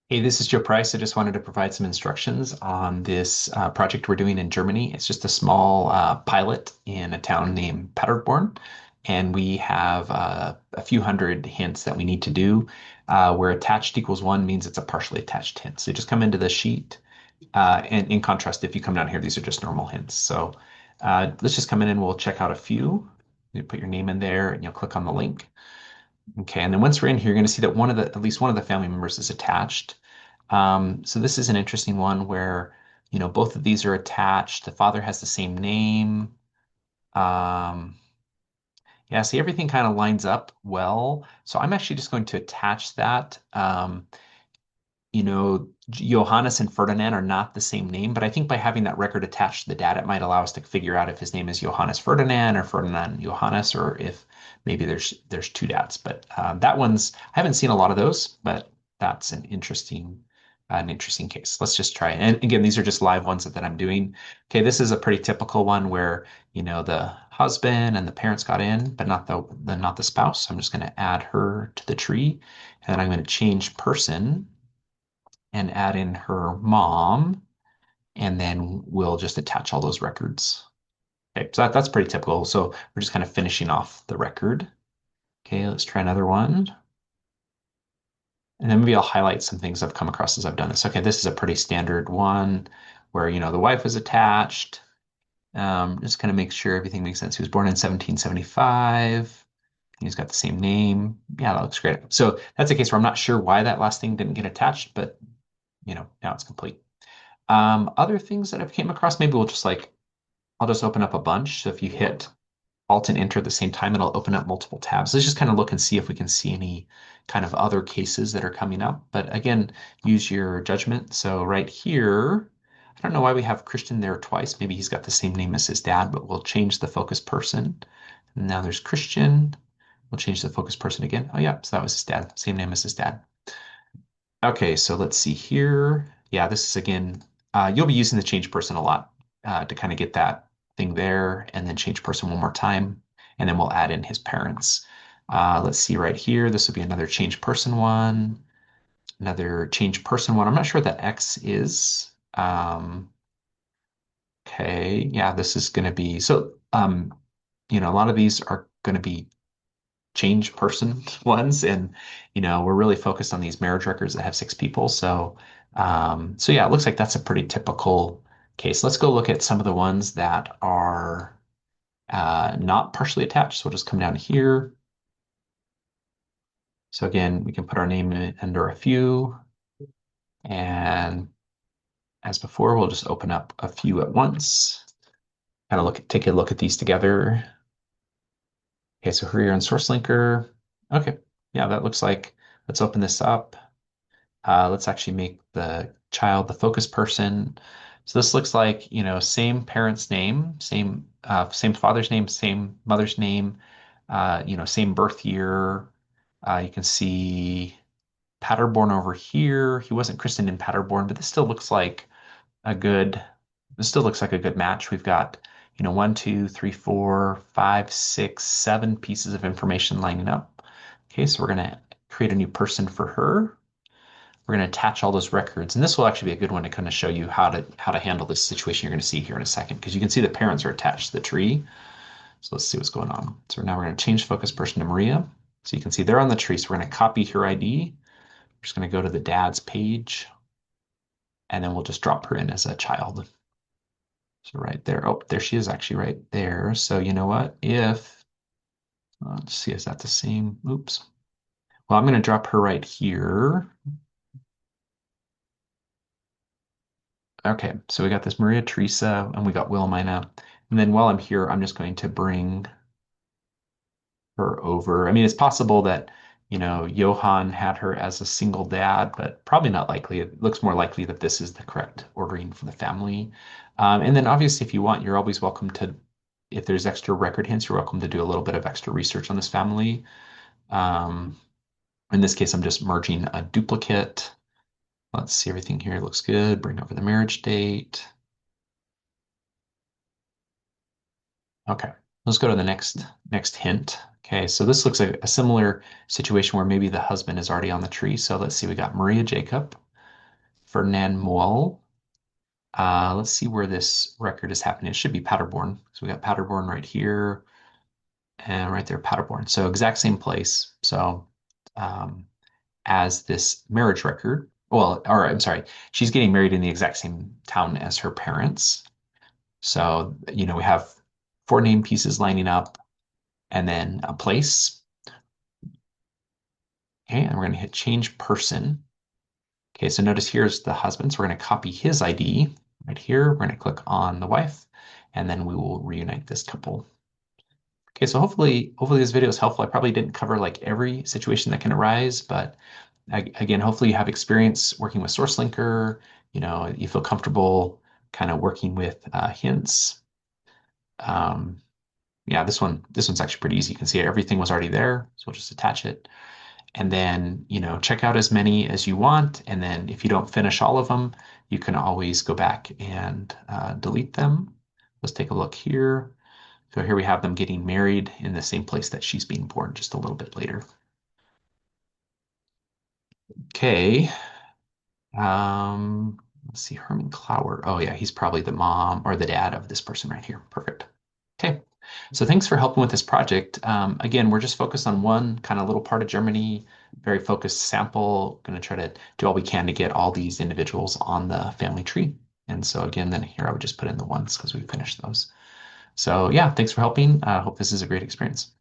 Hey, this is Joe Price. I just wanted to provide some instructions on this project we're doing in Germany. It's just a small pilot in a town named Paderborn, and we have a few hundred hints that we need to do. Where attached equals one means it's a partially attached hint. So you just come into the sheet, and in contrast, if you come down here, these are just normal hints. So let's just come in and we'll check out a few. You put your name in there, and you'll click on the link. Okay, and then once we're in here, you're going to see that at least one of the family members is attached. So this is an interesting one where, both of these are attached. The father has the same name. Um, yeah, see, everything kind of lines up well. So I'm actually just going to attach that. Johannes and Ferdinand are not the same name, but I think by having that record attached to the dad, it might allow us to figure out if his name is Johannes Ferdinand or Ferdinand Johannes, or if maybe there's two dads. But that one's I haven't seen a lot of those, but that's an interesting case. Let's just try it. And again, these are just live ones that I'm doing. Okay, this is a pretty typical one where the husband and the parents got in, but not the spouse. So I'm just going to add her to the tree, and then I'm going to change person and add in her mom, and then we'll just attach all those records. Okay, so that's pretty typical. So we're just kind of finishing off the record. Okay, let's try another one. And then maybe I'll highlight some things I've come across as I've done this. Okay, this is a pretty standard one where, the wife is attached. Just kind of make sure everything makes sense. He was born in 1775. He's got the same name. Yeah, that looks great. So that's a case where I'm not sure why that last thing didn't get attached, but now it's complete. Other things that I've came across, maybe I'll just open up a bunch. So if you hit Alt and Enter at the same time, it'll open up multiple tabs. Let's just kind of look and see if we can see any kind of other cases that are coming up. But again, use your judgment. So right here, I don't know why we have Christian there twice. Maybe he's got the same name as his dad, but we'll change the focus person. And now there's Christian. We'll change the focus person again. Oh yeah, so that was his dad, same name as his dad. Okay, so let's see here. Yeah, this is again, you'll be using the change person a lot to kind of get that thing there, and then change person one more time, and then we'll add in his parents. Let's see right here. This will be another change person one, another change person one. I'm not sure what that X is. Okay, yeah, this is going to be so. A lot of these are going to be change person ones, and we're really focused on these marriage records that have six people. So yeah, it looks like that's a pretty typical case. Let's go look at some of the ones that are not partially attached. So we'll just come down here. So again, we can put our name under a few, and as before, we'll just open up a few at once. Kind of take a look at these together. Okay, so here on source linker. Okay, yeah, that looks like, let's open this up. Let's actually make the child the focus person. So this looks like, same parent's name, same father's name, same mother's name, same birth year. You can see Paderborn over here. He wasn't christened in Paderborn, but a good, this still looks like a good match. We've got, one, two, three, four, five, six, seven pieces of information lining up. Okay, so we're gonna create a new person for her. We're going to attach all those records, and this will actually be a good one to kind of show you how to handle this situation you're going to see here in a second, because you can see the parents are attached to the tree. So let's see what's going on. So now we're going to change focus person to Maria. So you can see they're on the tree. So we're going to copy her ID. We're just going to go to the dad's page, and then we'll just drop her in as a child. So right there. Oh, there she is actually right there. So you know what? Let's see, is that the same? Oops. Well, I'm going to drop her right here. Okay, so we got this Maria Teresa and we got Wilhelmina. And then while I'm here, I'm just going to bring her over. I mean, it's possible that, Johann had her as a single dad, but probably not likely. It looks more likely that this is the correct ordering for the family. And then obviously, if you want, you're always welcome to, if there's extra record hints, you're welcome to do a little bit of extra research on this family. Um, in this case, I'm just merging a duplicate. Let's see, everything here looks good. Bring over the marriage date. Okay, let's go to the next hint. Okay, so this looks like a similar situation where maybe the husband is already on the tree. So let's see, we got Maria Jacob. Ferdinand Moel. Let's see where this record is happening. It should be Paderborn. So we got Paderborn right here and right there, Paderborn. So exact same place. So um, as this marriage record. Well, or I'm sorry, she's getting married in the exact same town as her parents. So, we have four name pieces lining up and then a place. Okay, and we're going to hit change person. Okay, so notice here's the husband. So we're going to copy his ID right here. We're going to click on the wife, and then we will reunite this couple. Okay, so hopefully this video is helpful. I probably didn't cover like every situation that can arise, but again, hopefully you have experience working with SourceLinker. You feel comfortable kind of working with hints. Um, yeah, this one's actually pretty easy. You can see everything was already there, so we'll just attach it. And then, check out as many as you want. And then if you don't finish all of them, you can always go back and delete them. Let's take a look here. So here we have them getting married in the same place that she's being born just a little bit later. Okay. Let's see, Herman Clower. Oh yeah, he's probably the mom or the dad of this person right here. Perfect. Okay. So thanks for helping with this project. Again, we're just focused on one kind of little part of Germany, very focused sample. Going to try to do all we can to get all these individuals on the family tree. And so again, then here I would just put in the ones because we finished those. So yeah, thanks for helping. I hope this is a great experience.